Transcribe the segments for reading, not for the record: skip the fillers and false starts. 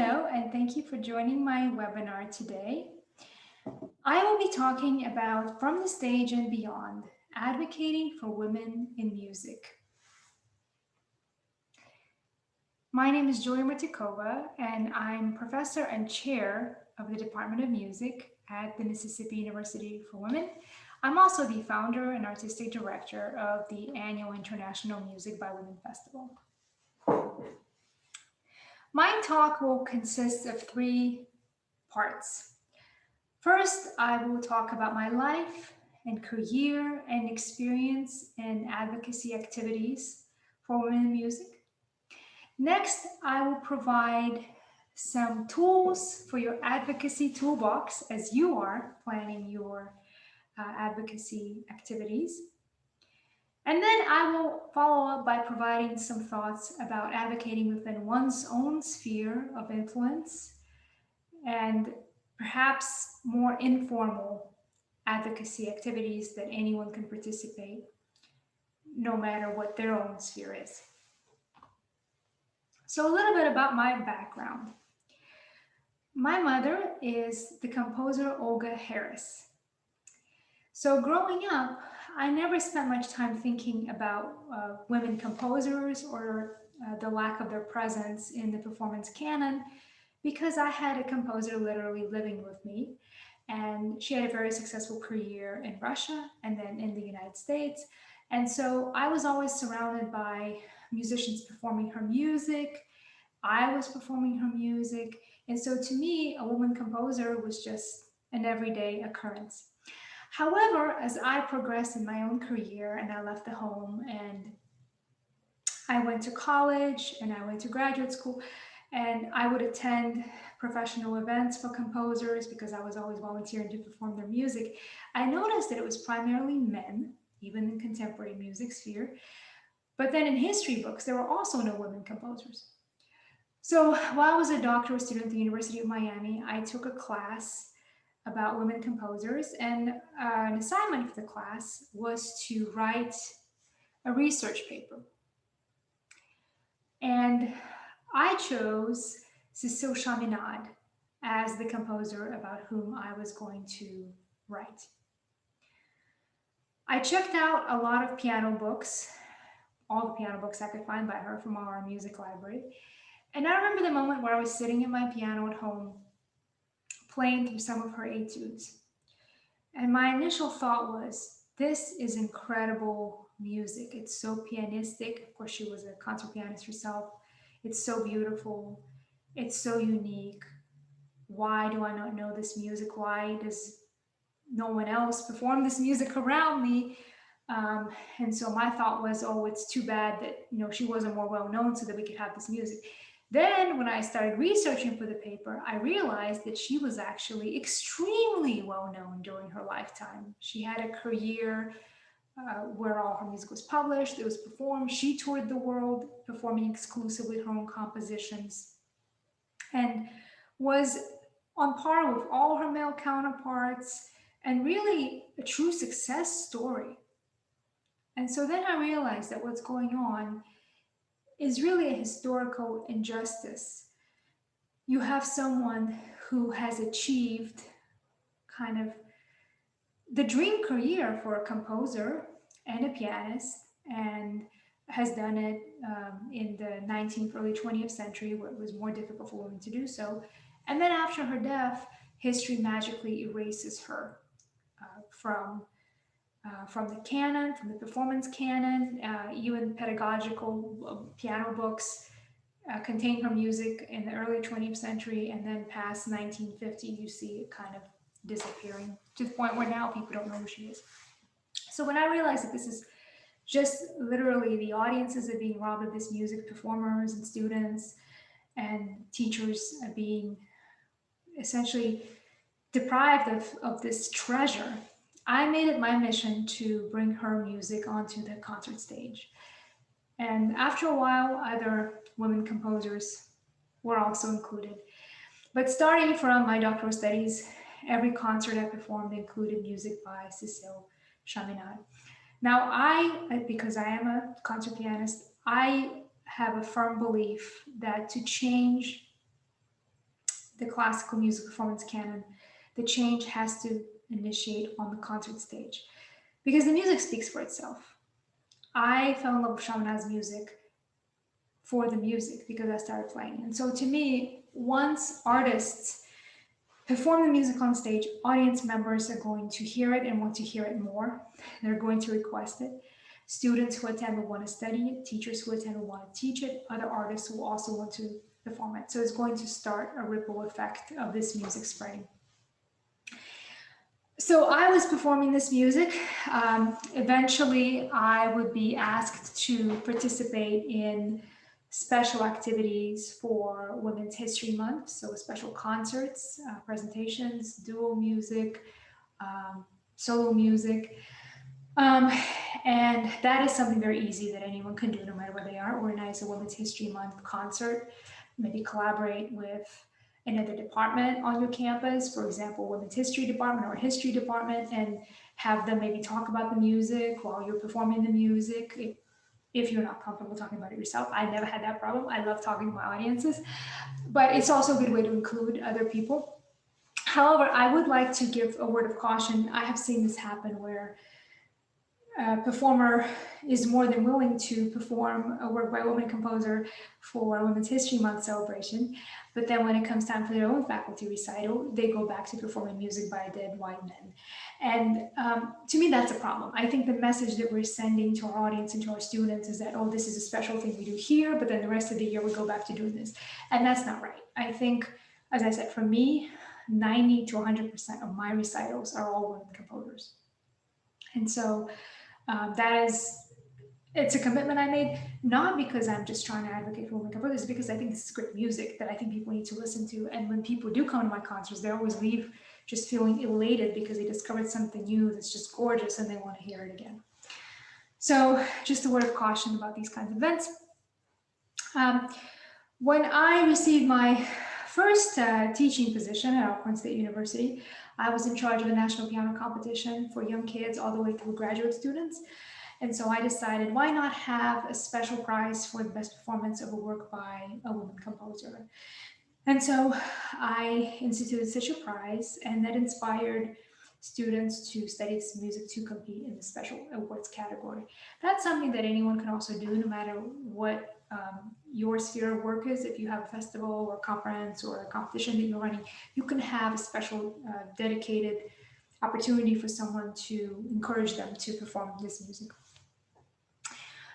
Hello, and thank you for joining my webinar today. I will be talking about From the Stage and Beyond, Advocating for Women in Music. My name is Julia Mortyakova, and I'm professor and chair of the Department of Music at the Mississippi University for Women. I'm also the founder and artistic director of the annual International Music by Women Festival. My talk will consist of 3 parts. First, I will talk about my life and career and experience in advocacy activities for women in music. Next, I will provide some tools for your advocacy toolbox as you are planning your advocacy activities. And then I will follow up by providing some thoughts about advocating within one's own sphere of influence and perhaps more informal advocacy activities that anyone can participate, no matter what their own sphere is. So a little bit about my background. My mother is the composer Olga Harris. So growing up, I never spent much time thinking about women composers or the lack of their presence in the performance canon, because I had a composer literally living with me, and she had a very successful career in Russia and then in the United States. And so I was always surrounded by musicians performing her music. I was performing her music. And so to me, a woman composer was just an everyday occurrence. However, as I progressed in my own career and I left the home and I went to college and I went to graduate school, and I would attend professional events for composers because I was always volunteering to perform their music, I noticed that it was primarily men, even in contemporary music sphere. But then in history books, there were also no women composers. So while I was a doctoral student at the University of Miami, I took a class about women composers, and an assignment for the class was to write a research paper. And I chose Cécile Chaminade as the composer about whom I was going to write. I checked out a lot of piano books, all the piano books I could find by her from our music library. And I remember the moment where I was sitting at my piano at home, playing through some of her etudes. And my initial thought was, this is incredible music. It's so pianistic. Of course, she was a concert pianist herself. It's so beautiful. It's so unique. Why do I not know this music? Why does no one else perform this music around me? And so my thought was, oh, it's too bad that she wasn't more well known so that we could have this music. Then when I started researching for the paper, I realized that she was actually extremely well known during her lifetime. She had a career where all her music was published, it was performed. She toured the world performing exclusively her own compositions and was on par with all her male counterparts and really a true success story. And so then I realized that what's going on is really a historical injustice. You have someone who has achieved kind of the dream career for a composer and a pianist, and has done it in the 19th, early 20th century, where it was more difficult for women to do so. And then after her death, history magically erases her from the canon, from the performance canon. Even pedagogical piano books contain her music in the early 20th century, and then past 1950, you see it kind of disappearing to the point where now people don't know who she is. So when I realized that this is just literally the audiences are being robbed of this music, performers and students and teachers are being essentially deprived of this treasure, I made it my mission to bring her music onto the concert stage. And after a while, other women composers were also included. But starting from my doctoral studies, every concert I performed included music by Cécile Chaminade. Now, because I am a concert pianist, I have a firm belief that to change the classical music performance canon, the change has to initiate on the concert stage because the music speaks for itself. I fell in love with Chaminade music for the music because I started playing. And so to me, once artists perform the music on stage, audience members are going to hear it and want to hear it more. They're going to request it. Students who attend will want to study it, teachers who attend will want to teach it, other artists will also want to perform it. So it's going to start a ripple effect of this music spreading. So I was performing this music. Eventually, I would be asked to participate in special activities for Women's History Month, so special concerts, presentations, dual music, solo music. And that is something very easy that anyone can do no matter where they are. Organize a Women's History Month concert, maybe collaborate with another department on your campus, for example, Women's History Department or History Department, and have them maybe talk about the music while you're performing the music. If you're not comfortable talking about it yourself, I never had that problem. I love talking to my audiences, but it's also a good way to include other people. However, I would like to give a word of caution. I have seen this happen where a performer is more than willing to perform a work by a woman composer for a Women's History Month celebration, but then when it comes time for their own faculty recital, they go back to performing music by dead white men. And to me, that's a problem. I think the message that we're sending to our audience and to our students is that, oh, this is a special thing we do here, but then the rest of the year we go back to doing this. And that's not right. I think, as I said, for me, 90 to 100% of my recitals are all women composers. And so it's a commitment I made, not because I'm just trying to advocate for women composers, because I think this is great music that I think people need to listen to. And when people do come to my concerts, they always leave just feeling elated because they discovered something new that's just gorgeous and they want to hear it again. So just a word of caution about these kinds of events. When I received my first teaching position at Alcorn State University, I was in charge of a national piano competition for young kids all the way through graduate students. And so I decided, why not have a special prize for the best performance of a work by a woman composer? And so I instituted such a prize, and that inspired students to study this music to compete in the special awards category. That's something that anyone can also do, no matter what your sphere of work is. If you have a festival or conference or a competition that you're running, you can have a special dedicated opportunity for someone to encourage them to perform this music.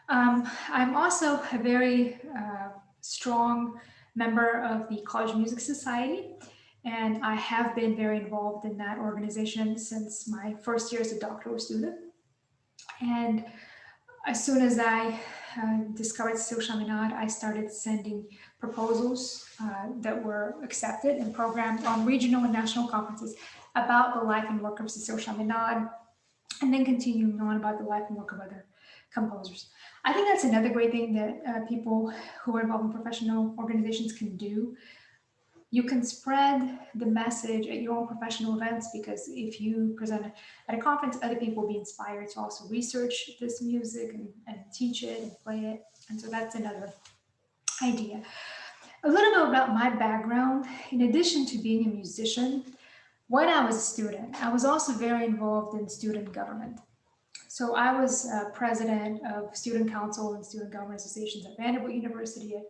I'm also a very strong member of the College Music Society, and I have been very involved in that organization since my first year as a doctoral student. And as soon as I discovered Cécile Chaminade, I started sending proposals that were accepted and programmed on regional and national conferences about the life and work of Cécile Chaminade, and then continuing on about the life and work of other composers. I think that's another great thing that people who are involved in professional organizations can do. You can spread the message at your own professional events, because if you present at a conference, other people will be inspired to also research this music and teach it and play it. And so that's another idea. A little bit about my background. In addition to being a musician, when I was a student, I was also very involved in student government. So I was president of Student Council and Student Government Associations at Vanderbilt University, at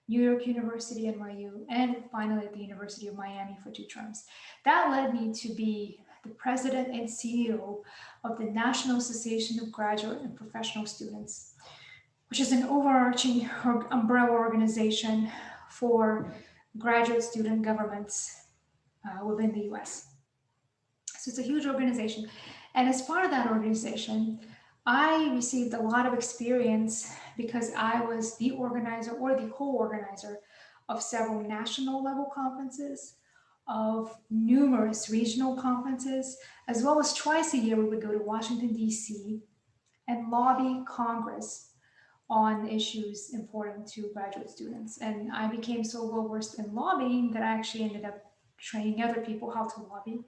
New York University, NYU, and finally at the University of Miami for 2 terms. That led me to be the president and CEO of the National Association of Graduate and Professional Students, which is an overarching umbrella organization for graduate student governments within the US. So it's a huge organization. And as part of that organization, I received a lot of experience because I was the organizer or the co-organizer of several national level conferences, of numerous regional conferences, as well as twice a year we would go to Washington, D.C. and lobby Congress on issues important to graduate students. And I became so well versed in lobbying that I actually ended up training other people how to lobby.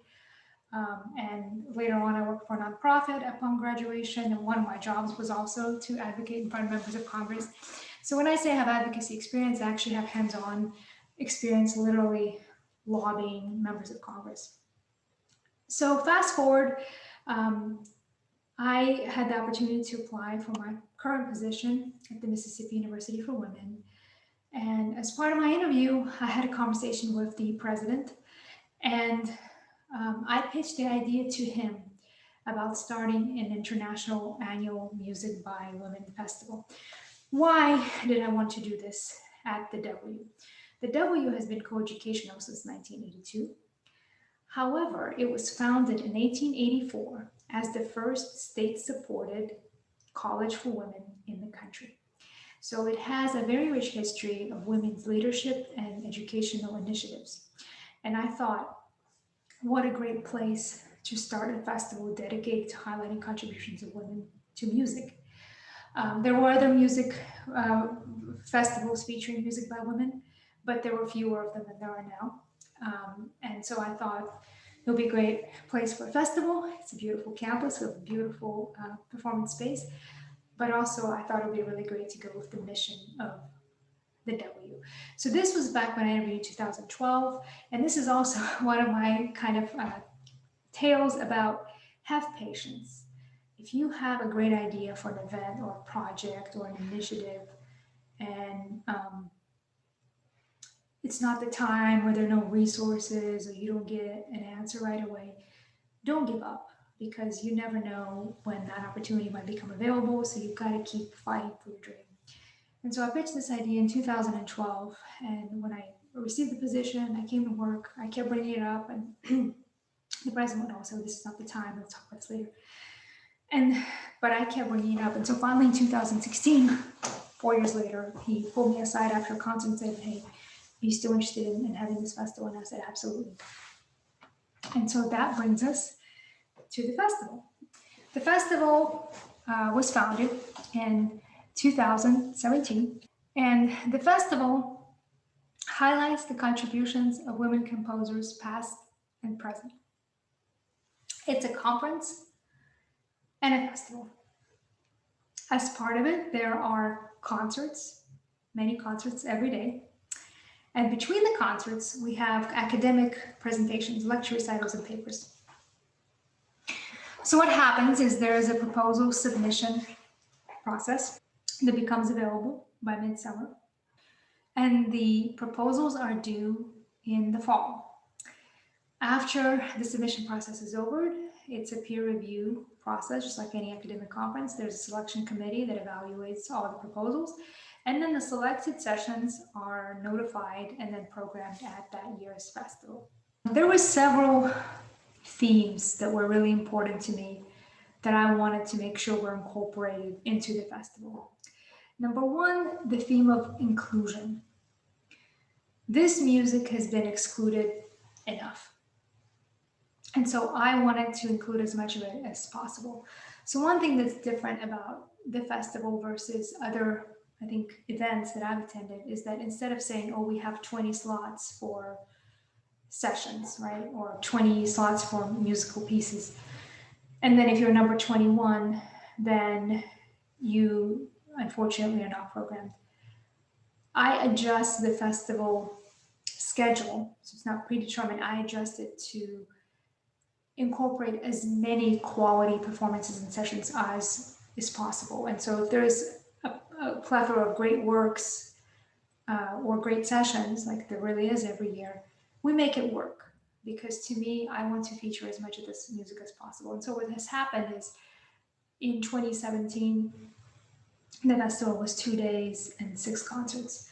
And later on, I worked for a nonprofit upon graduation, and one of my jobs was also to advocate in front of members of Congress. So when I say I have advocacy experience, I actually have hands-on experience literally lobbying members of Congress. So fast forward, I had the opportunity to apply for my current position at the Mississippi University for Women. And as part of my interview, I had a conversation with the president, and I pitched the idea to him about starting an international annual Music by Women festival. Why did I want to do this at the W? The W has been coeducational since 1982. However, it was founded in 1884 as the first state-supported college for women in the country. So it has a very rich history of women's leadership and educational initiatives. And I thought, what a great place to start a festival dedicated to highlighting contributions of women to music. There were other music festivals featuring music by women, but there were fewer of them than there are now. And so I thought it would be a great place for a festival. It's a beautiful campus with a beautiful performance space, but also I thought it would be really great to go with the mission of the W. So this was back when I interviewed in 2012, and this is also one of my kind of tales about have patience. If you have a great idea for an event or a project or an initiative, and it's not the time, or there are no resources, or you don't get an answer right away, don't give up, because you never know when that opportunity might become available. So you've got to keep fighting for your dream. And so I pitched this idea in 2012. And when I received the position, I came to work, I kept bringing it up, and the president would also, this is not the time, we'll talk about this later. But I kept bringing it up. And so finally in 2016, 4 years later, he pulled me aside after a conference and said, hey, are you still interested in having this festival? And I said, absolutely. And so that brings us to the festival. The festival was founded in 2017, and the festival highlights the contributions of women composers past and present. It's a conference and a festival. As part of it, there are concerts, many concerts every day. And between the concerts, we have academic presentations, lecture recitals, and papers. So what happens is there is a proposal submission process that becomes available by midsummer. And the proposals are due in the fall. After the submission process is over, it's a peer review process, just like any academic conference. There's a selection committee that evaluates all the proposals. And then the selected sessions are notified and then programmed at that year's festival. There were several themes that were really important to me that I wanted to make sure were incorporated into the festival. Number one, the theme of inclusion. This music has been excluded enough. And so I wanted to include as much of it as possible. So one thing that's different about the festival versus other, I think, events that I've attended is that instead of saying, oh, we have 20 slots for sessions, right? Or 20 slots for musical pieces. And then if you're number 21, then you unfortunately are not programmed. I adjust the festival schedule, so it's not predetermined. I adjust it to incorporate as many quality performances and sessions as is possible. And so if there's a plethora of great works or great sessions, like there really is every year, we make it work. Because to me, I want to feature as much of this music as possible. And so what has happened is in 2017, the festival was 2 days and 6 concerts.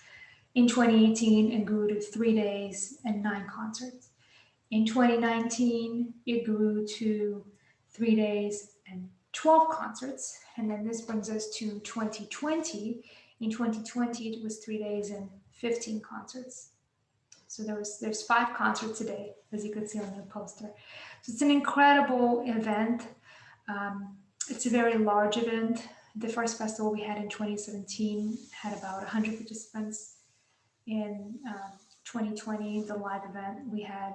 In 2018, it grew to 3 days and 9 concerts. In 2019, it grew to 3 days and 12 concerts. And then this brings us to 2020. In 2020, it was 3 days and 15 concerts. So there's 5 concerts a day, as you can see on the poster. So it's an incredible event. It's a very large event. The first festival we had in 2017 had about 100 participants. In 2020, the live event, we had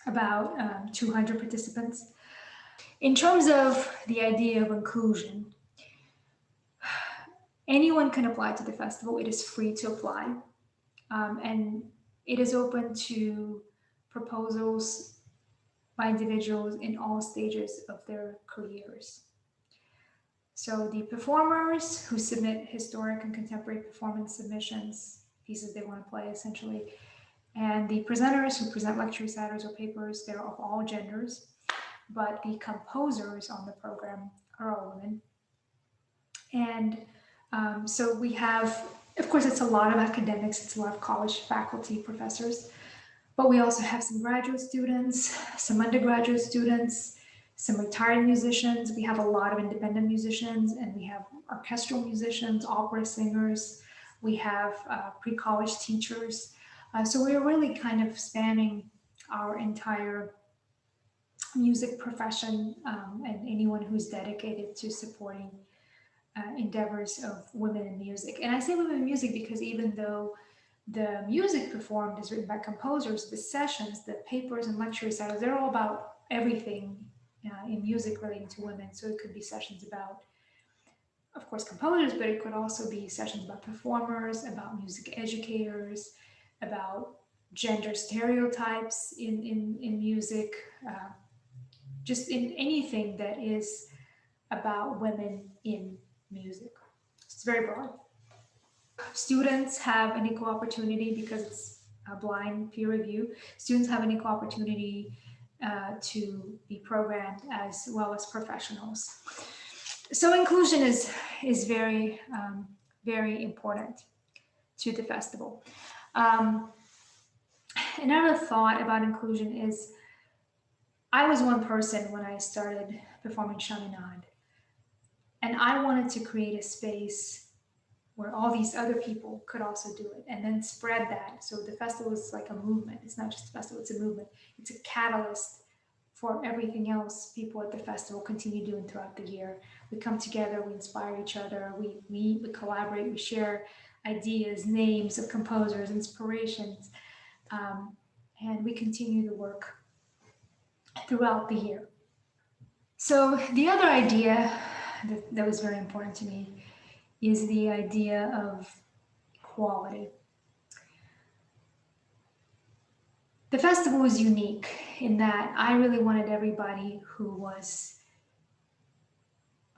about 200 participants. In terms of the idea of inclusion, anyone can apply to the festival. It is free to apply. And It is open to proposals by individuals in all stages of their careers. So the performers who submit historic and contemporary performance submissions, pieces they want to play essentially, and the presenters who present lecture recitals or papers, they're of all genders, but the composers on the program are all women. And so we have, of course, it's a lot of academics, it's a lot of college faculty, professors, but we also have some graduate students, some undergraduate students, some retired musicians. We have a lot of independent musicians, and we have orchestral musicians, opera singers. We have pre-college teachers. So we're really kind of spanning our entire music profession, and anyone who's dedicated to supporting endeavors of women in music. And I say women in music because even though the music performed is written by composers, the sessions, the papers and lecture recitals, they're all about everything in music relating to women. So it could be sessions about, of course, composers, but it could also be sessions about performers, about music educators, about gender stereotypes in music, just in anything that is about women in music. It's very broad. Students have an equal opportunity because it's a blind peer review. Students have an equal opportunity to be programmed as well as professionals. So inclusion is very, very important to the festival. Another thought about inclusion is I was one person when I started performing Chaminade, and I wanted to create a space where all these other people could also do it and then spread that. So the festival is like a movement. It's not just a festival, it's a movement. It's a catalyst for everything else people at the festival continue doing throughout the year. We come together, we inspire each other, we meet, we collaborate, we share ideas, names of composers, inspirations, and we continue the work throughout the year. So the other idea that was very important to me is the idea of equality. The festival was unique in that I really wanted everybody who was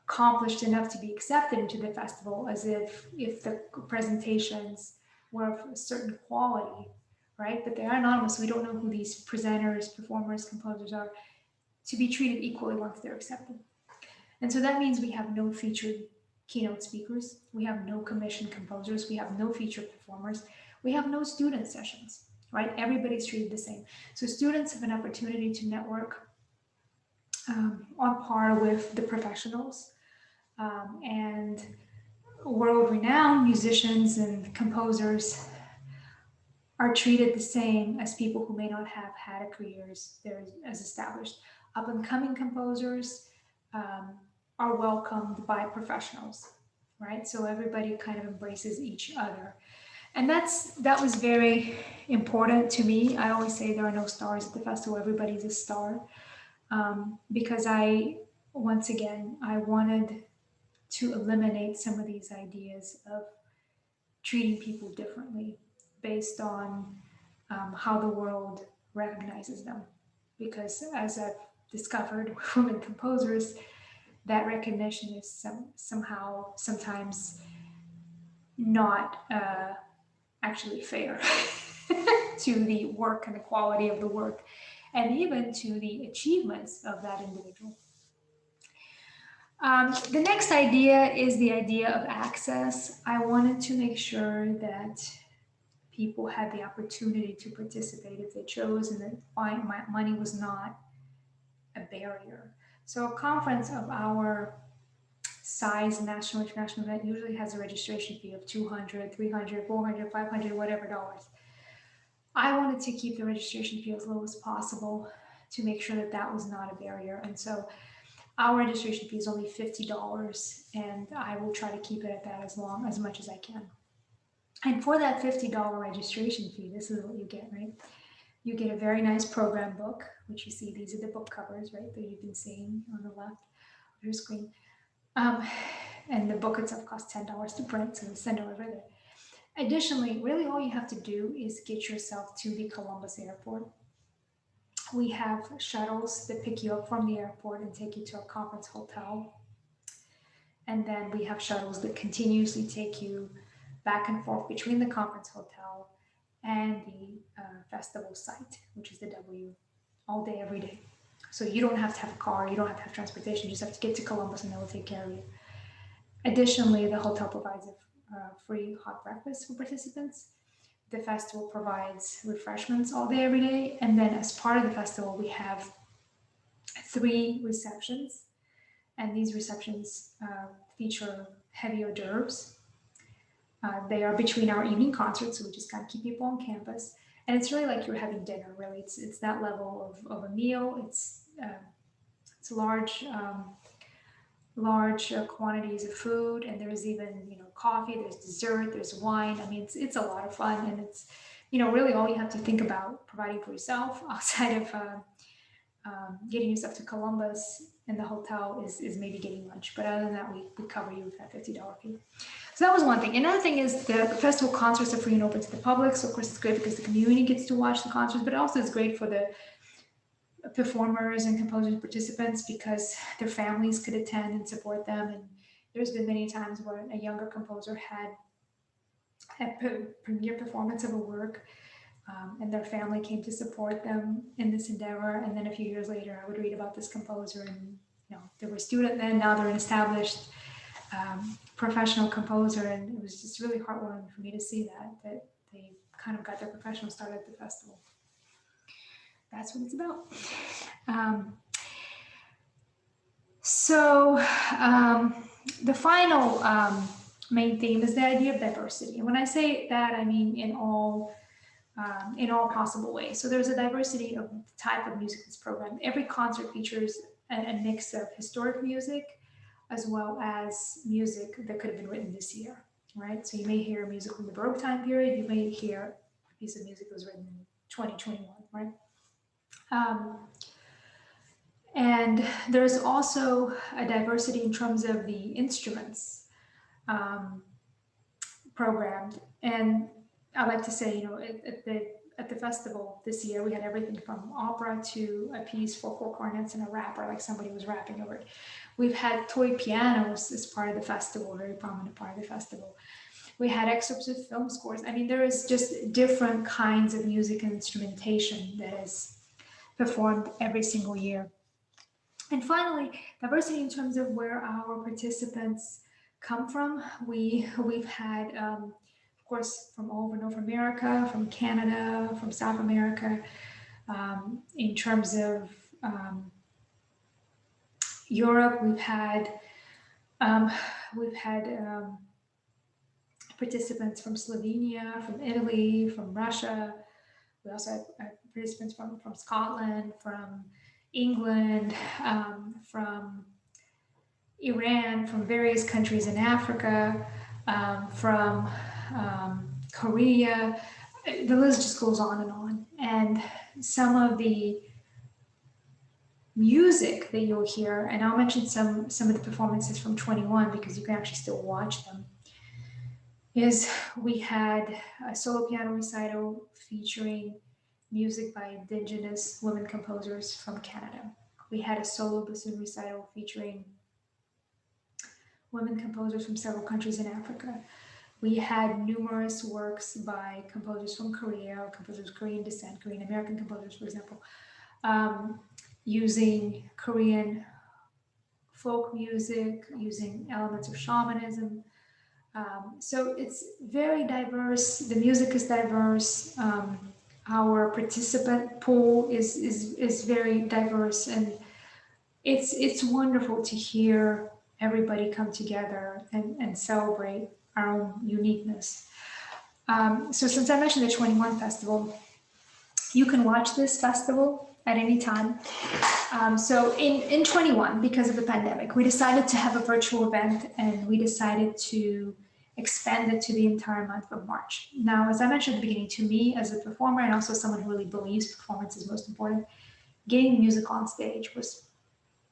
accomplished enough to be accepted into the festival, as if the presentations were of a certain quality, right? But they are anonymous. We don't know who these presenters, performers, composers are, to be treated equally once they're accepted. And so that means we have no featured keynote speakers, we have no commissioned composers, we have no featured performers, we have no student sessions, right? Everybody's treated the same. So students have an opportunity to network on par with the professionals, and world-renowned musicians and composers are treated the same as people who may not have had a career as established. Up-and-coming composers are welcomed by professionals, right? So everybody kind of embraces each other. And that was very important to me. I always say there are no stars at the festival, everybody's a star. Because once again, I wanted to eliminate some of these ideas of treating people differently based on how the world recognizes them. Because as I've discovered, women composers, that recognition is somehow sometimes not actually fair to the work and the quality of the work, and even to the achievements of that individual. The next idea is the idea of access. I wanted to make sure that people had the opportunity to participate if they chose, and that money was not a barrier. So a conference of our size, national, international event, usually has a registration fee of $200, $300, $400, $500, whatever dollars. I wanted to keep the registration fee as low as possible to make sure that that was not a barrier. And so our registration fee is only $50, and I will try to keep it at that as much as I can. And for that $50 registration fee, this is what you get, right? You get a very nice program book, which you see, these are the book covers, right, that you've been seeing on the left of your screen. And the book itself costs $10 to print, so it's $10 right there. Additionally, really all you have to do is get yourself to the Columbus airport. We have shuttles that pick you up from the airport and take you to a conference hotel. And then we have shuttles that continuously take you back and forth between the conference hotel and the festival site, which is the W, all day, every day. So you don't have to have a car, you don't have to have transportation, you just have to get to Columbus and they will take care of you. Additionally, the hotel provides a free hot breakfast for participants. The festival provides refreshments all day, every day. And then as part of the festival, we have 3 receptions. And these receptions feature heavy hors d'oeuvres. They are between our evening concerts, so we just kind of keep people on campus. And it's really like you're having dinner, really. It's that level of a meal. It's large quantities of food, and there's even coffee, there's dessert, there's wine. I mean, it's a lot of fun, and it's really all you have to think about providing for yourself outside of getting yourself to Columbus and the hotel is maybe getting lunch. But other than that, we cover you with that $50 fee. So that was one thing. Another thing is the festival concerts are free and open to the public. So of course it's great because the community gets to watch the concerts, but it also is great for the performers and composers participants because their families could attend and support them. And there's been many times where a younger composer had a premiere performance of a work and their family came to support them in this endeavor. And then a few years later, I would read about this composer and they were a student then, now they're an established professional composer. And it was just really heartwarming for me to see that they kind of got their professional start at the festival. That's what it's about. The final main theme is the idea of diversity. And when I say that, I mean in all possible ways. So there's a diversity of type of music in this program. Every concert features a mix of historic music as well as music that could have been written this year, right? So you may hear music from the Baroque time period, you may hear a piece of music that was written in 2021, right? And there's also a diversity in terms of the instruments programmed. And I like to say, at the festival this year, we had everything from opera to a piece for 4 cornets and a rapper, like somebody was rapping over it. We've had toy pianos as part of the festival, a very prominent part of the festival. We had excerpts of film scores. I mean, there is just different kinds of music and instrumentation that is performed every single year. And finally, diversity in terms of where our participants come from. We've had, of course, from all over North America, from Canada, from South America. In terms of Europe, we've had participants from Slovenia, from Italy, from Russia. We also had participants from Scotland, from England, from Iran, from various countries in Africa, from Korea. The list just goes on and on. And some of the music that you'll hear, and I'll mention some of the performances from 21 because you can actually still watch them, is we had a solo piano recital featuring music by Indigenous women composers from Canada. We had a solo bassoon recital featuring women composers from several countries in Africa. We had numerous works by composers from Korea, composers of Korean descent, Korean American composers, for example, using Korean folk music, using elements of shamanism. So it's very diverse. The music is diverse. Our participant pool is very diverse, and it's wonderful to hear everybody come together and celebrate our own uniqueness. So since I mentioned the 21 festival, you can watch this festival at any time. So in 21, because of the pandemic, we decided to have a virtual event, and we decided to expand it to the entire month of March. Now, as I mentioned at the beginning, to me as a performer and also someone who really believes performance is most important, getting music on stage was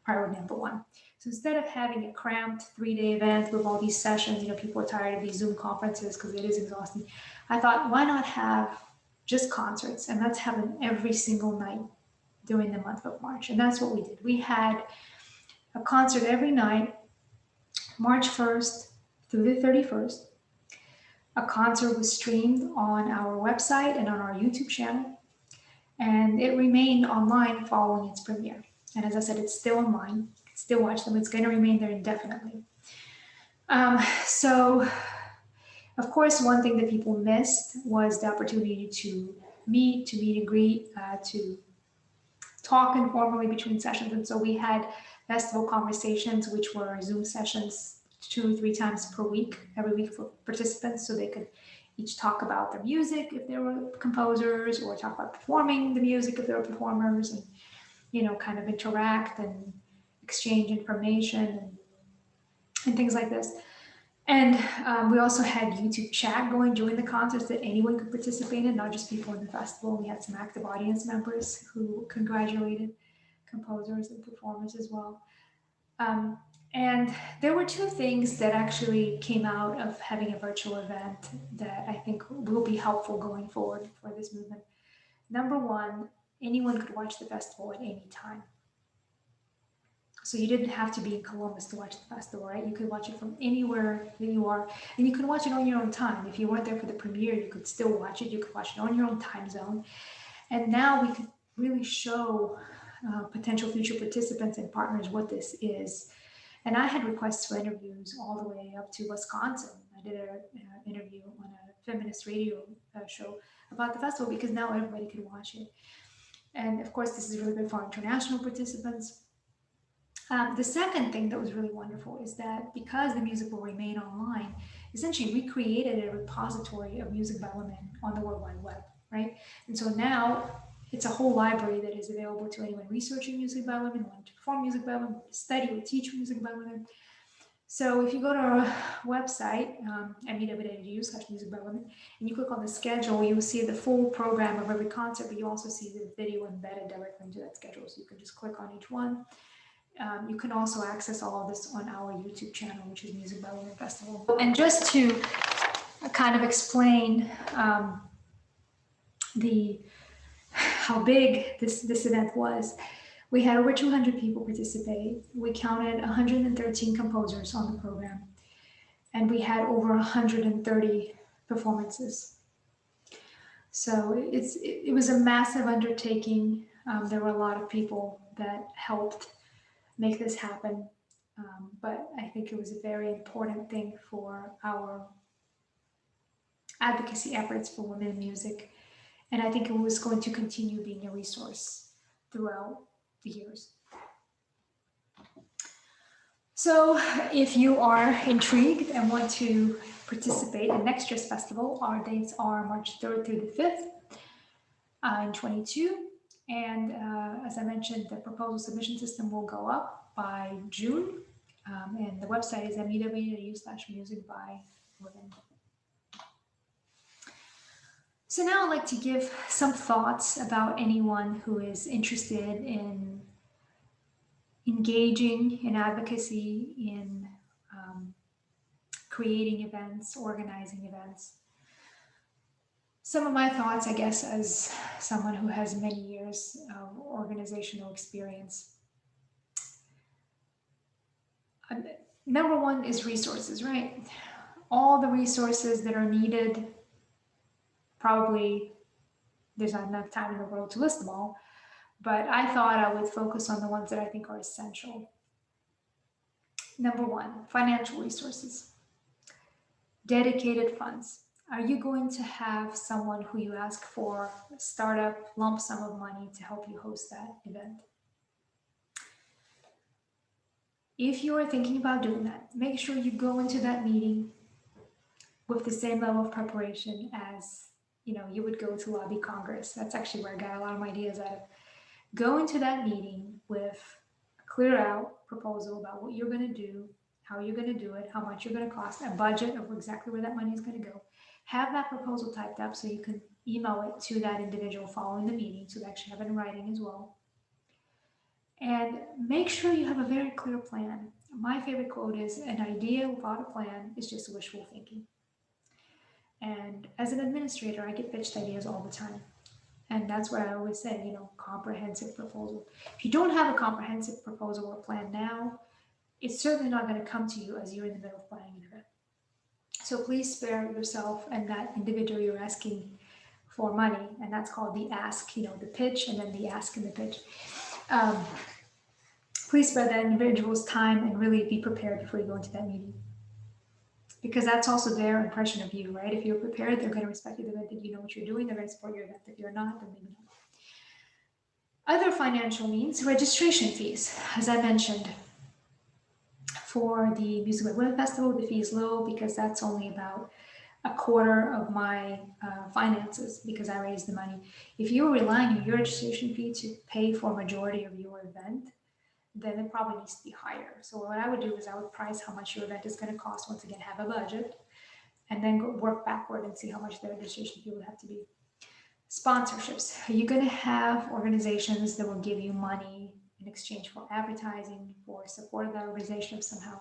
priority number 1. So instead of having a cramped 3-day event with all these sessions, people are tired of these Zoom conferences because it is exhausting. I thought, why not have just concerts, and let's have them every single night during the month of March. And that's what we did. We had a concert every night, March 1st through the 31st. A concert was streamed on our website and on our YouTube channel, and it remained online following its premiere. And as I said, it's still online. You can still watch them. It's going to remain there indefinitely. So, of course, one thing that people missed was the opportunity to meet and greet, to talk informally between sessions. And so we had festival conversations, which were Zoom sessions 2-3 times per week, every week for participants, so they could each talk about their music if they were composers, or talk about performing the music if they were performers, and kind of interact and exchange information and things like this. And we also had YouTube chat going during the concerts that anyone could participate in, not just people in the festival. We had some active audience members who congratulated composers and performers as well. And there were 2 things that actually came out of having a virtual event that I think will be helpful going forward for this movement. Number 1, anyone could watch the festival at any time. So you didn't have to be in Columbus to watch the festival, right? You could watch it from anywhere that you are, and you could watch it on your own time. If you weren't there for the premiere, you could still watch it. You could watch it on your own time zone. And now we could really show potential future participants and partners what this is. And I had requests for interviews all the way up to Wisconsin. I did an interview on a feminist radio show about the festival because now everybody could watch it. And of course, this is really good for international participants. The second thing that was really wonderful is that because the music will remain online, essentially we created a repository of music by women on the World Wide Web, right? And so now it's a whole library that is available to anyone researching music by women, wanting to perform music by women, to study or teach music by women. So if you go to our website, MEW.edu/music by women, and you click on the schedule, you will see the full program of every concert, but you also see the video embedded directly into that schedule. So you can just click on each one. You can also access all of this on our YouTube channel, which is Music by Women Festival. And just to kind of explain how big this event was, we had over 200 people participate. We counted 113 composers on the program, and we had over 130 performances. So it was a massive undertaking. There were a lot of people that helped make this happen. But I think it was a very important thing for our advocacy efforts for women in music. And I think it was going to continue being a resource throughout the years. So if you are intrigued and want to participate in next year's festival, our dates are March 3rd through the 5th in 22. And as I mentioned, the proposal submission system will go up by June. And the website is MEW.edu/music by women. So now I'd like to give some thoughts about anyone who is interested in engaging in advocacy, in creating events, organizing events. Some of my thoughts, I guess, as someone who has many years of organizational experience. Number 1 is resources, right? All the resources that are needed, probably there's not enough time in the world to list them all, but I thought I would focus on the ones that I think are essential. Number 1, financial resources. Dedicated funds. Are you going to have someone who you ask for a startup lump sum of money to help you host that event? If you are thinking about doing that, make sure you go into that meeting with the same level of preparation as you would go to lobby Congress. That's actually where I got a lot of my ideas out of. Go into that meeting with a clear out proposal about what you're going to do, how you're going to do it, how much you're going to cost, a budget of exactly where that money is going to go. Have that proposal typed up so you can email it to that individual following the meeting, so they actually have it in writing as well. And make sure you have a very clear plan. My favorite quote is, an idea without a plan is just wishful thinking. And as an administrator, I get pitched ideas all the time. And that's what I always say, comprehensive proposal. If you don't have a comprehensive proposal or plan now, it's certainly not going to come to you as you're in the middle of planning an event. So please spare yourself and that individual you're asking for money, and that's called the ask, the pitch, and then the ask and the pitch. Please spare that individual's time and really be prepared before you go into that meeting. Because that's also their impression of you, right? If you're prepared, they're going to respect you. They're going to think you know what you're doing. They're going to support your event. If you're not, then maybe not. Other financial means, registration fees. As I mentioned, for the Music and Women Festival, the fee is low because that's only about a quarter of my finances because I raised the money. If you're relying on your registration fee to pay for a majority of your event, then it probably needs to be higher. So what I would do is I would price how much your event is going to cost. Once again, have a budget, and then work backward and see how much the registration fee would have to be. Sponsorships. Are you going to have organizations that will give you money in exchange for advertising, for support of that organization somehow?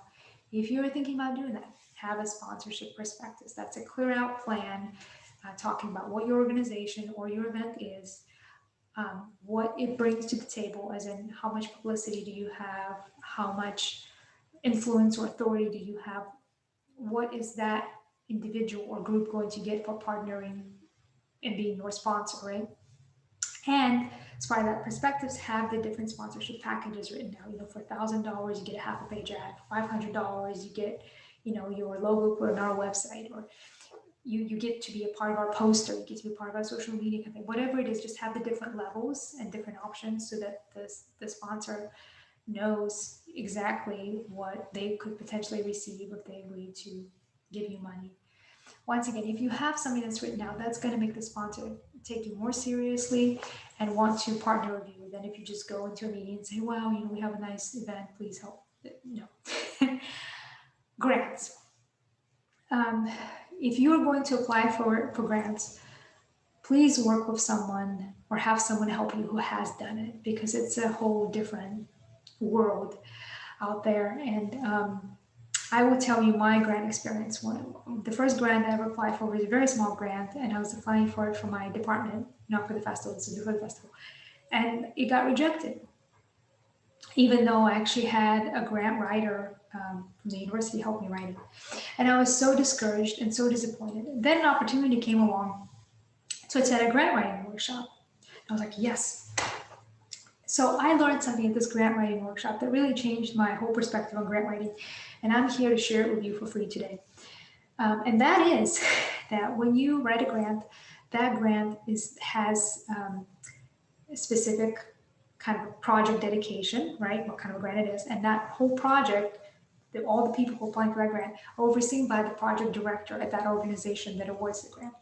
If you're thinking about doing that, have a sponsorship prospectus. That's a clear out plan talking about what your organization or your event is, what it brings to the table, as in how much publicity do you have, how much influence or authority do you have, what is that individual or group going to get for partnering and being your sponsor, right? And as part of that prospectus, have the different sponsorship packages written down. For $1,000, you get a half a page ad. $500, you get, your logo put on our website, or you get to be a part of our poster, you get to be part of our social media campaign, whatever it is. Just have the different levels and different options so that the sponsor knows exactly what they could potentially receive if they agree to give you money. Once again, if you have something that's written out, that's going to make the sponsor take you more seriously and want to partner with you than if you just go into a meeting and say, wow, we have a nice event, please help. No. Grants. If you are going to apply for grants, please work with someone or have someone help you who has done it, because it's a whole different world out there. And I will tell you my grant experience. The first grant I ever applied for was a very small grant, and I was applying for it for my department, not for the festival, this is for the festival. And it got rejected, even though I actually had a grant writer from the university help me write it. And I was so discouraged and so disappointed. Then an opportunity came along to attend a grant writing workshop. I was like, yes. So I learned something at this grant writing workshop that really changed my whole perspective on grant writing. And I'm here to share it with you for free today. And that is that when you write a grant, that grant has a specific kind of project dedication, right? What kind of a grant it is. And that whole project, all the people who apply for that grant are overseen by the project director at that organization that awards the grant.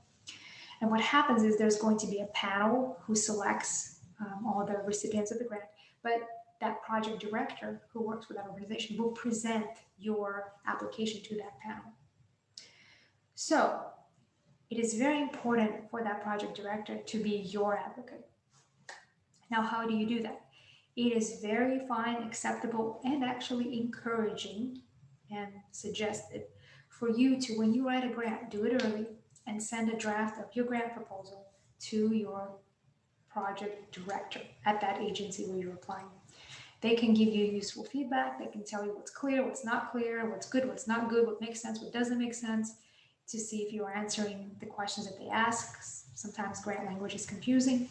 And what happens is there's going to be a panel who selects all the recipients of the grant, but that project director who works with that organization will present your application to that panel. So it is very important for that project director to be your advocate. Now, how do you do that? It is very fine, acceptable, and actually encouraging and suggested for you to, when you write a grant, do it early and send a draft of your grant proposal to your project director at that agency where you're applying. They can give you useful feedback. They can tell you what's clear, what's not clear, what's good, what's not good, what makes sense, what doesn't make sense, to see if you are answering the questions that they ask. Sometimes grant language is confusing.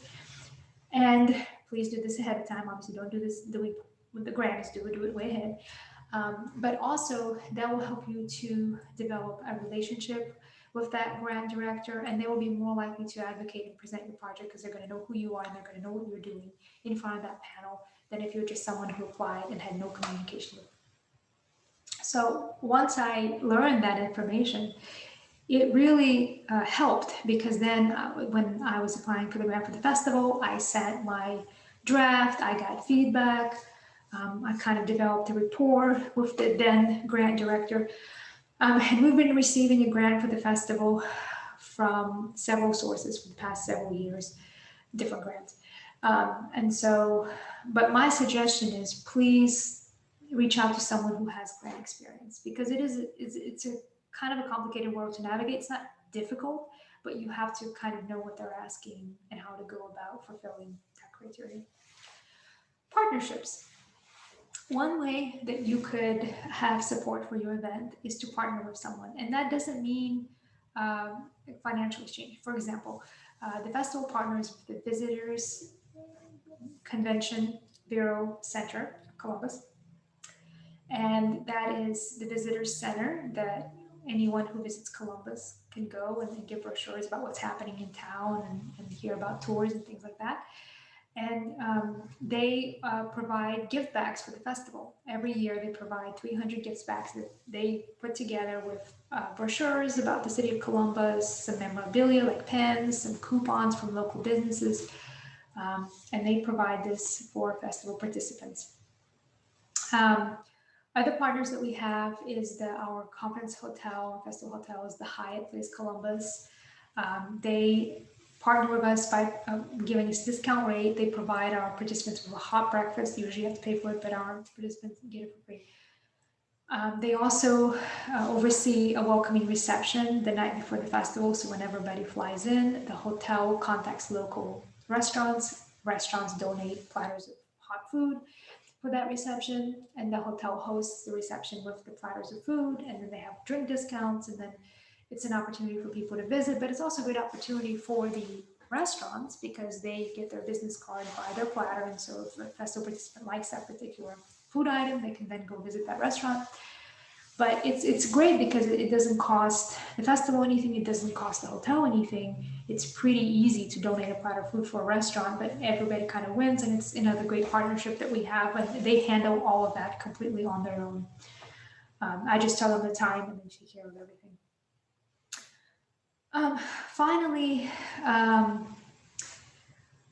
And please do this ahead of time. Obviously, don't do this the week when the grant is due, do it way ahead. But also, that will help you to develop a relationship with that grant director, and they will be more likely to advocate and present your project because they're going to know who you are and they're going to know what you're doing in front of that panel than if you're just someone who applied and had no communication with. So once I learned that information, it really helped, because then when I was applying for the grant for the festival, I sent my draft, I got feedback, I kind of developed a rapport with the then grant director. And we've been receiving a grant for the festival from several sources for the past several years, different grants. But my suggestion is please reach out to someone who has grant experience, because it's a kind of a complicated world to navigate. It's not difficult, but you have to kind of know what they're asking and how to go about fulfilling that criteria. Partnerships. One way that you could have support for your event is to partner with someone, and that doesn't mean financial exchange. For example, the festival partners with the Visitors Convention Bureau Center, Columbus, and that is the Visitors Center that anyone who visits Columbus can go and give brochures about what's happening in town and hear about tours and things like that. And they provide gift bags for the festival. Every year they provide 300 gift bags that they put together with brochures about the city of Columbus, some memorabilia like pens, some coupons from local businesses, and they provide this for festival participants. Other partners that we have is our conference hotel, festival hotel is the Hyatt Place Columbus. They partner with us by giving us discount rate. They provide our participants with a hot breakfast. Usually you have to pay for it, but our participants get it for free. They also oversee a welcoming reception the night before the festival. So when everybody flies in, the hotel contacts local restaurants. Restaurants donate platters of hot food for that reception, and the hotel hosts the reception with the platters of food, and then they have drink discounts, and then it's an opportunity for people to visit, but it's also a great opportunity for the restaurants because they get their business card, buy their platter, and so if a festival participant likes that particular food item, they can then go visit that restaurant. But it's great because it doesn't cost the festival anything, it doesn't cost the hotel anything. It's pretty easy to donate a platter of food for a restaurant, but everybody kind of wins, and it's another great partnership that we have, and they handle all of that completely on their own. I just tell them the time and they take care of everything. Finally,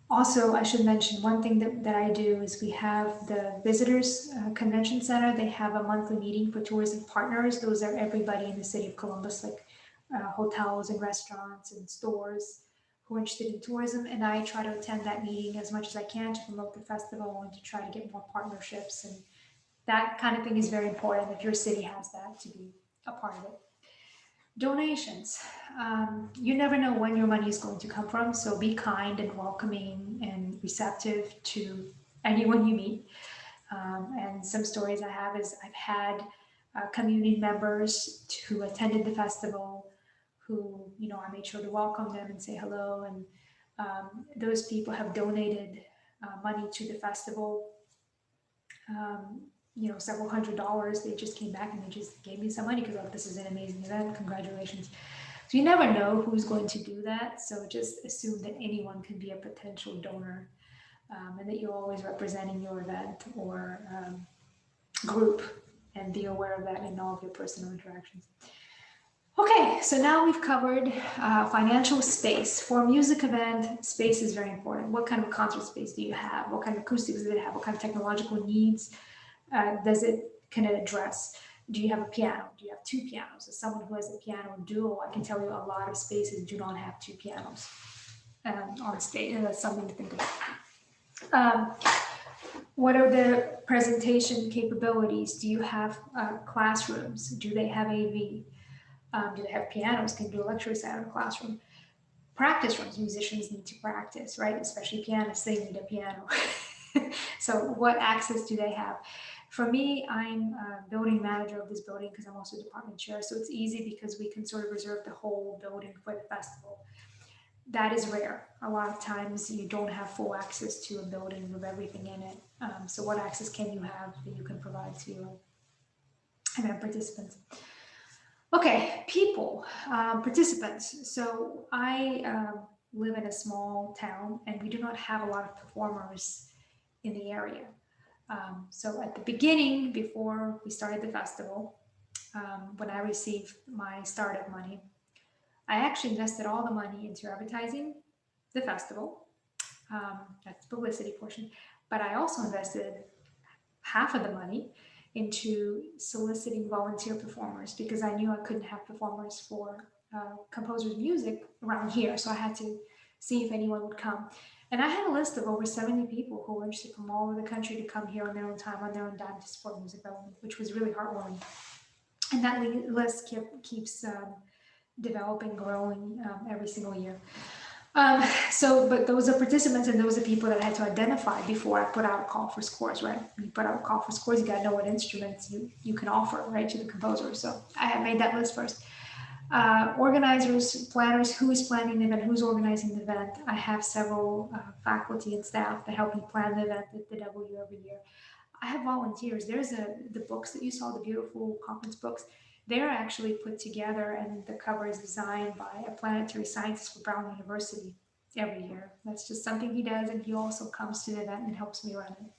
also, I should mention one thing that I do is we have the Visitors Convention Center. They have a monthly meeting for tourism partners. Those are everybody in the city of Columbus, like hotels and restaurants and stores who are interested in tourism. And I try to attend that meeting as much as I can to promote the festival and to try to get more partnerships. And that kind of thing is very important if your city has that, to be a part of it. Donations. You never know when your money is going to come from, so be kind and welcoming and receptive to anyone you meet. And some stories I have is I've had community members who attended the festival who, I made sure to welcome them and say hello. And those people have donated money to the festival. Several $100s. They just came back and they just gave me some money because, oh, this is an amazing event. Congratulations. So you never know who's going to do that. So just assume that anyone can be a potential donor, and that you're always representing your event or group, and be aware of that in all of your personal interactions. Okay, so now we've covered financial space. For a music event, space is very important. What kind of concert space do you have? What kind of acoustics does it have? What kind of technological needs can it address? Do you have a piano? Do you have two pianos? As someone who has a piano duo, I can tell you a lot of spaces do not have two pianos on stage, and that's something to think about. What are the presentation capabilities? Do you have classrooms? Do they have AV? Do they have pianos? Can you do a lecture site in a classroom? Practice rooms. Musicians need to practice, right? Especially pianists, they need a piano. So what access do they have? For me, I'm a building manager of this building because I'm also department chair. So it's easy because we can sort of reserve the whole building for the festival. That is rare. A lot of times you don't have full access to a building with everything in it. So what access can you have that you can provide to your event participants? Okay, people, participants. So I live in a small town and we do not have a lot of performers in the area. So at the beginning, before we started the festival, when I received my startup money, I actually invested all the money into advertising the festival. That's the publicity portion. But I also invested half of the money into soliciting volunteer performers because I knew I couldn't have performers for composers' music around here. So I had to see if anyone would come. And I had a list of over 70 people who were interested from all over the country to come here on their own time, on their own dime to support music development, which was really heartwarming. And that list keeps developing, growing every single year. But those are participants and those are people that I had to identify before I put out a call for scores, right? You put out a call for scores, you got to know what instruments you can offer, right, to the composer. So I had made that list first. Organizers, planners, who is planning the event, who's organizing the event. I have several faculty and staff that help me plan the event at the W every year. I have volunteers. There's the books that you saw, the beautiful conference books. They're actually put together, and the cover is designed by a planetary scientist for Brown University every year. That's just something he does, and he also comes to the event and helps me run it.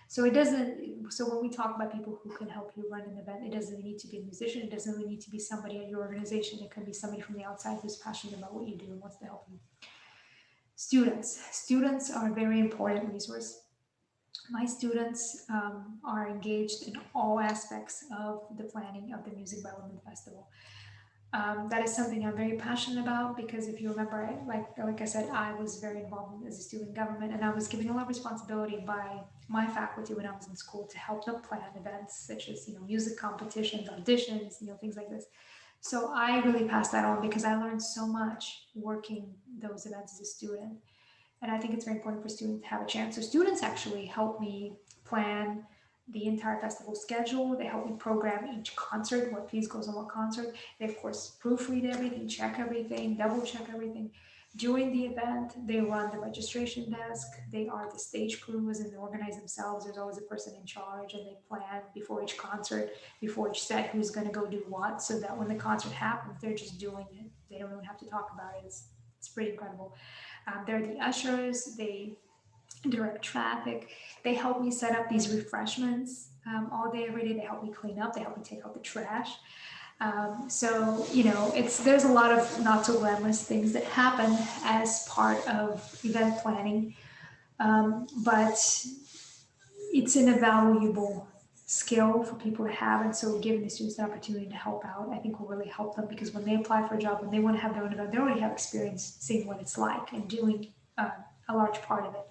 So it doesn't. So when we talk about people who can help you run an event, it doesn't need to be a musician. It doesn't really need to be somebody at your organization. It can be somebody from the outside who's passionate about what you do and wants to help you. Students are a very important resource. My students are engaged in all aspects of the planning of the Music Development Festival. That is something I'm very passionate about because if you remember, like I said, I was very involved as a student government, and I was given a lot of responsibility by my faculty when I was in school to help them plan events such as music competitions, auditions, things like this. So I really passed that on because I learned so much working those events as a student. And I think it's very important for students to have a chance. So students actually help me plan the entire festival schedule. They help me program each concert, what piece goes on what concert. They, of course, proofread everything, check everything, double check everything. During the event, they run the registration desk. They are the stage crews and they organize themselves. There's always a person in charge, and they plan before each concert, before each set, who's going to go do what, so that when the concert happens, they're just doing it. They don't even have to talk about it. It's pretty incredible. They're the ushers. They direct traffic. They help me set up these refreshments all day, every day. They help me clean up. They help me take out the trash. There's a lot of not so glamorous things that happen as part of event planning, but it's an invaluable skill for people to have. And so giving the students the opportunity to help out, I think will really help them, because when they apply for a job, when they want to have their own event, they already have experience seeing what it's like and doing a large part of it.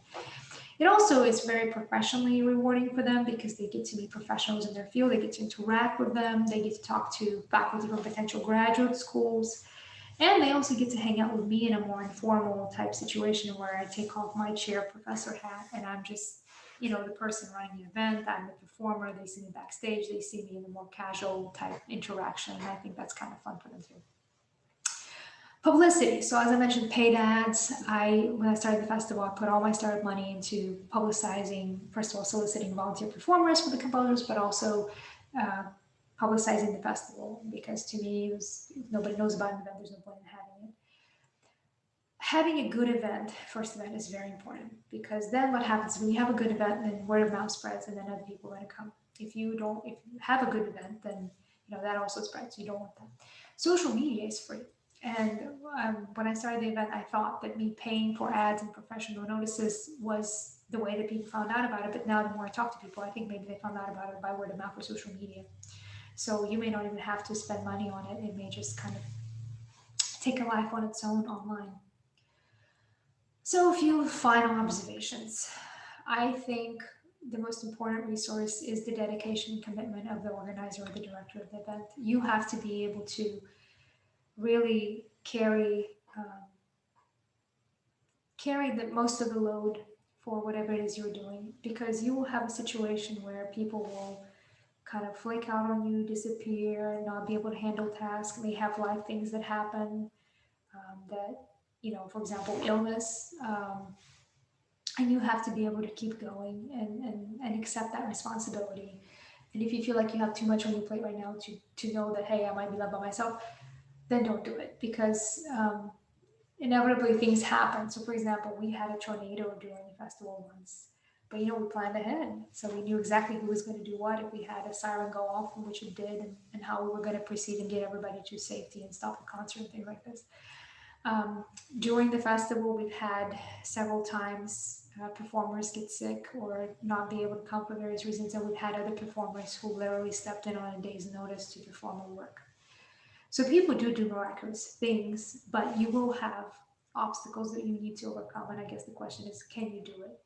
It also is very professionally rewarding for them because they get to be professionals in their field. They get to interact with them. They get to talk to faculty from potential graduate schools. And they also get to hang out with me in a more informal type situation where I take off my chair professor hat and I'm just, the person running the event. I'm the performer. They see me backstage. They see me in a more casual type interaction. And I think that's kind of fun for them too. Publicity. So as I mentioned, paid ads. When I started the festival, I put all my startup money into publicizing, first of all, soliciting volunteer performers for the composers, but also publicizing the festival, because to me, if nobody knows about an event, there's no point in having it. Having a good event, first event, is very important, because then what happens when you have a good event, then word of mouth spreads, and then other people are going to come. If you have a good event, then that also spreads. You don't want that. Social media is free. And when I started the event, I thought that me paying for ads and professional notices was the way that people found out about it. But now the more I talk to people, I think maybe they found out about it by word of mouth or social media. So you may not even have to spend money on it. It may just kind of take a life on its own online. So a few final observations. I think the most important resource is the dedication and commitment of the organizer or the director of the event. You have to be able to really carry most of the load for whatever it is you're doing, because you will have a situation where people will kind of flake out on you, disappear, not be able to handle tasks. They have life things that happen that, for example, illness, and you have to be able to keep going and accept that responsibility. And if you feel like you have too much on your plate right now to know that, hey, I might be left by myself, then don't do it, because inevitably things happen. So for example, we had a tornado during the festival once, but we planned ahead. So we knew exactly who was going to do what if we had a siren go off, which it did, and how we were going to proceed and get everybody to safety and stop the concert and things like this. During the festival, we've had several times performers get sick or not be able to come for various reasons, and we've had other performers who literally stepped in on a day's notice to perform our work. So people do miraculous things, but you will have obstacles that you need to overcome. And I guess the question is, can you do it?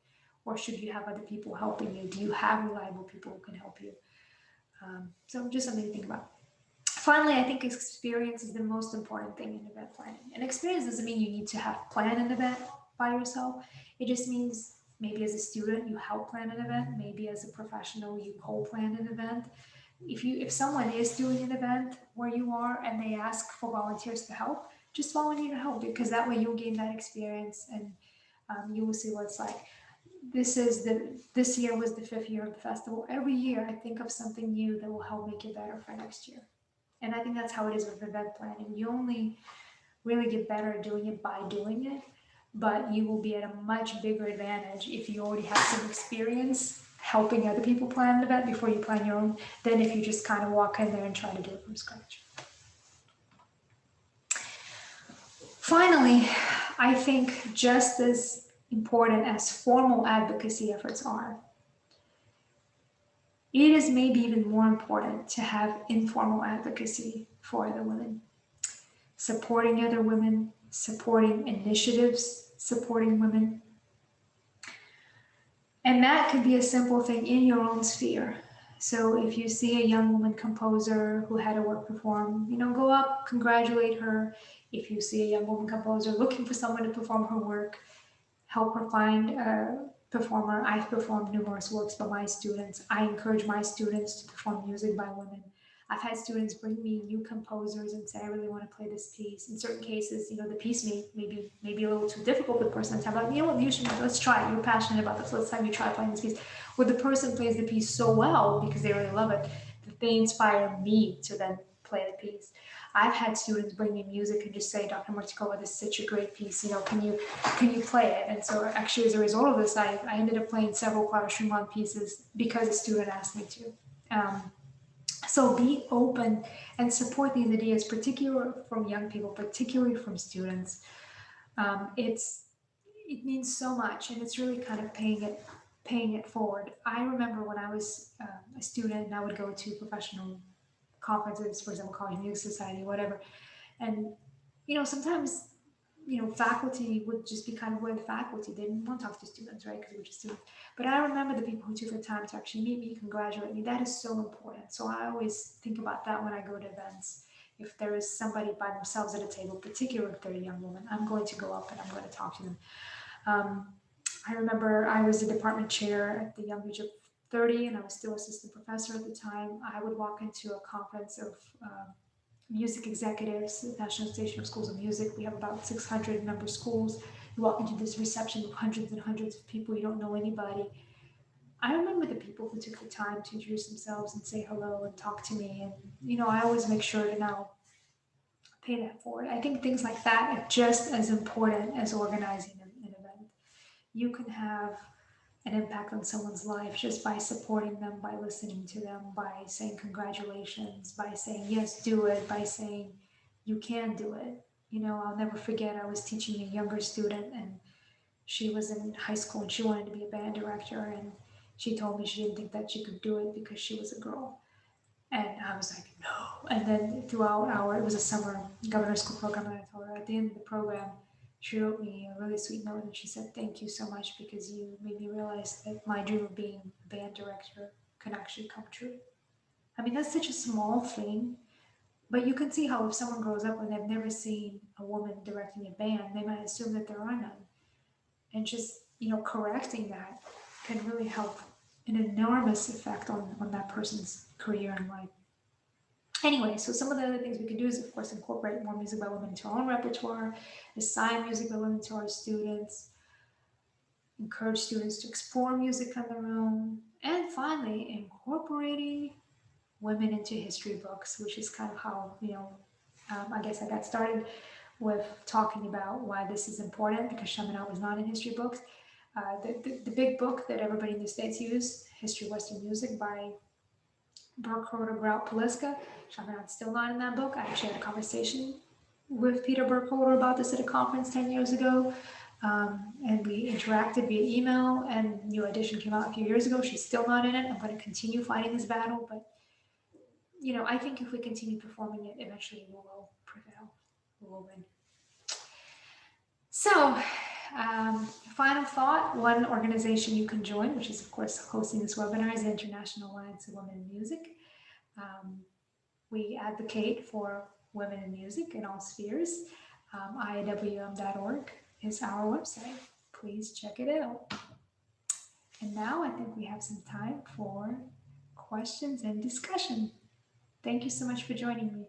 Or should you have other people helping you? Do you have reliable people who can help you? So just something to think about. Finally, I think experience is the most important thing in event planning. And experience doesn't mean you need to have planned an event by yourself. It just means maybe as a student, you help plan an event. Maybe as a professional, you co-plan an event. If someone is doing an event where you are and they ask for volunteers to help, just volunteer to help, because that way you'll gain that experience and you will see what it's like. This year was the 5th year of the festival. Every year I think of something new that will help make it better for next year. And I think that's how it is with event planning. You only really get better at doing it by doing it, but you will be at a much bigger advantage if you already have some experience helping other people plan an event before you plan your own, than if you just kind of walk in there and try to do it from scratch. Finally, I think just as important as formal advocacy efforts are, it is maybe even more important to have informal advocacy for other women. Supporting other women, supporting initiatives, supporting women. And that could be a simple thing in your own sphere. So if you see a young woman composer who had a work performed, go up, congratulate her. If you see a young woman composer looking for someone to perform her work, help her find a performer. I've performed numerous works by my students. I encourage my students to perform music by women. I've had students bring me new composers and say, I really want to play this piece. In certain cases, the piece may be a little too difficult for the person. I'm like, let's try it. You're passionate about this. Let's have you try playing this piece. Where the person plays the piece so well because they really love it, that they inspire me to then play the piece. I've had students bring me music and just say, Dr. Mortyakova, this is such a great piece. Can you play it? And so actually, as a result of this, I ended up playing several Clara Schumann pieces because a student asked me to. So be open and support these ideas, particularly from young people, particularly from students. It means so much, and it's really kind of paying it forward. I remember when I was a student and I would go to professional conferences, for example, College Music Society, whatever. And, sometimes, faculty would just be kind of where the faculty didn't want to talk to students, right? Because we were just students. But I remember the people who took the time to actually meet me, congratulate me. That is so important. So I always think about that when I go to events. If there is somebody by themselves at a table, particularly if they're a young woman, I'm going to go up and I'm going to talk to them. I remember I was the department chair at the young age of 30, and I was still assistant professor at the time. I would walk into a conference of music executives, National Association of Schools of Music. We have about 600 member schools. You walk into this reception with hundreds and hundreds of people. You don't know anybody. I remember the people who took the time to introduce themselves and say hello and talk to me. And, I always make sure to now pay that forward. I think things like that are just as important as organizing an event. You can have an impact on someone's life just by supporting them, by listening to them, by saying congratulations, by saying yes, do it, by saying you can do it. I'll never forget, I was teaching a younger student and she was in high school and she wanted to be a band director, and she told me she didn't think that she could do it because she was a girl. And I was like, no. And then throughout it was a summer governor's school program, and I told her at the end of the program, she wrote me a really sweet note and she said, thank you so much, because you made me realize that my dream of being a band director can actually come true. I mean, that's such a small thing, but you can see how if someone grows up and they've never seen a woman directing a band, they might assume that there are none. And just, correcting that can really help an enormous effect on that person's career and life. Anyway, so some of the other things we can do is, of course, incorporate more music by women into our own repertoire, assign music by women to our students, encourage students to explore music on their own, and finally, incorporating women into history books, which is kind of how, I guess I got started with talking about why this is important, because Chaminade was not in history books. The big book that everybody in the States used, History of Western Music by Burkholder, Grout, Poliska. Chaminade's still not in that book. I actually had a conversation with Peter Burkholder about this at a conference 10 years ago. And we interacted via email, and new edition came out a few years ago. She's still not in it. I'm going to continue fighting this battle, but I think if we continue performing it, eventually we will prevail. We will win. So, final thought, one organization you can join, which is of course hosting this webinar, is the International Alliance of Women in Music. We advocate for women in music in all spheres. IAWM.org is our website. Please check it out. And now I think we have some time for questions and discussion. Thank you so much for joining me.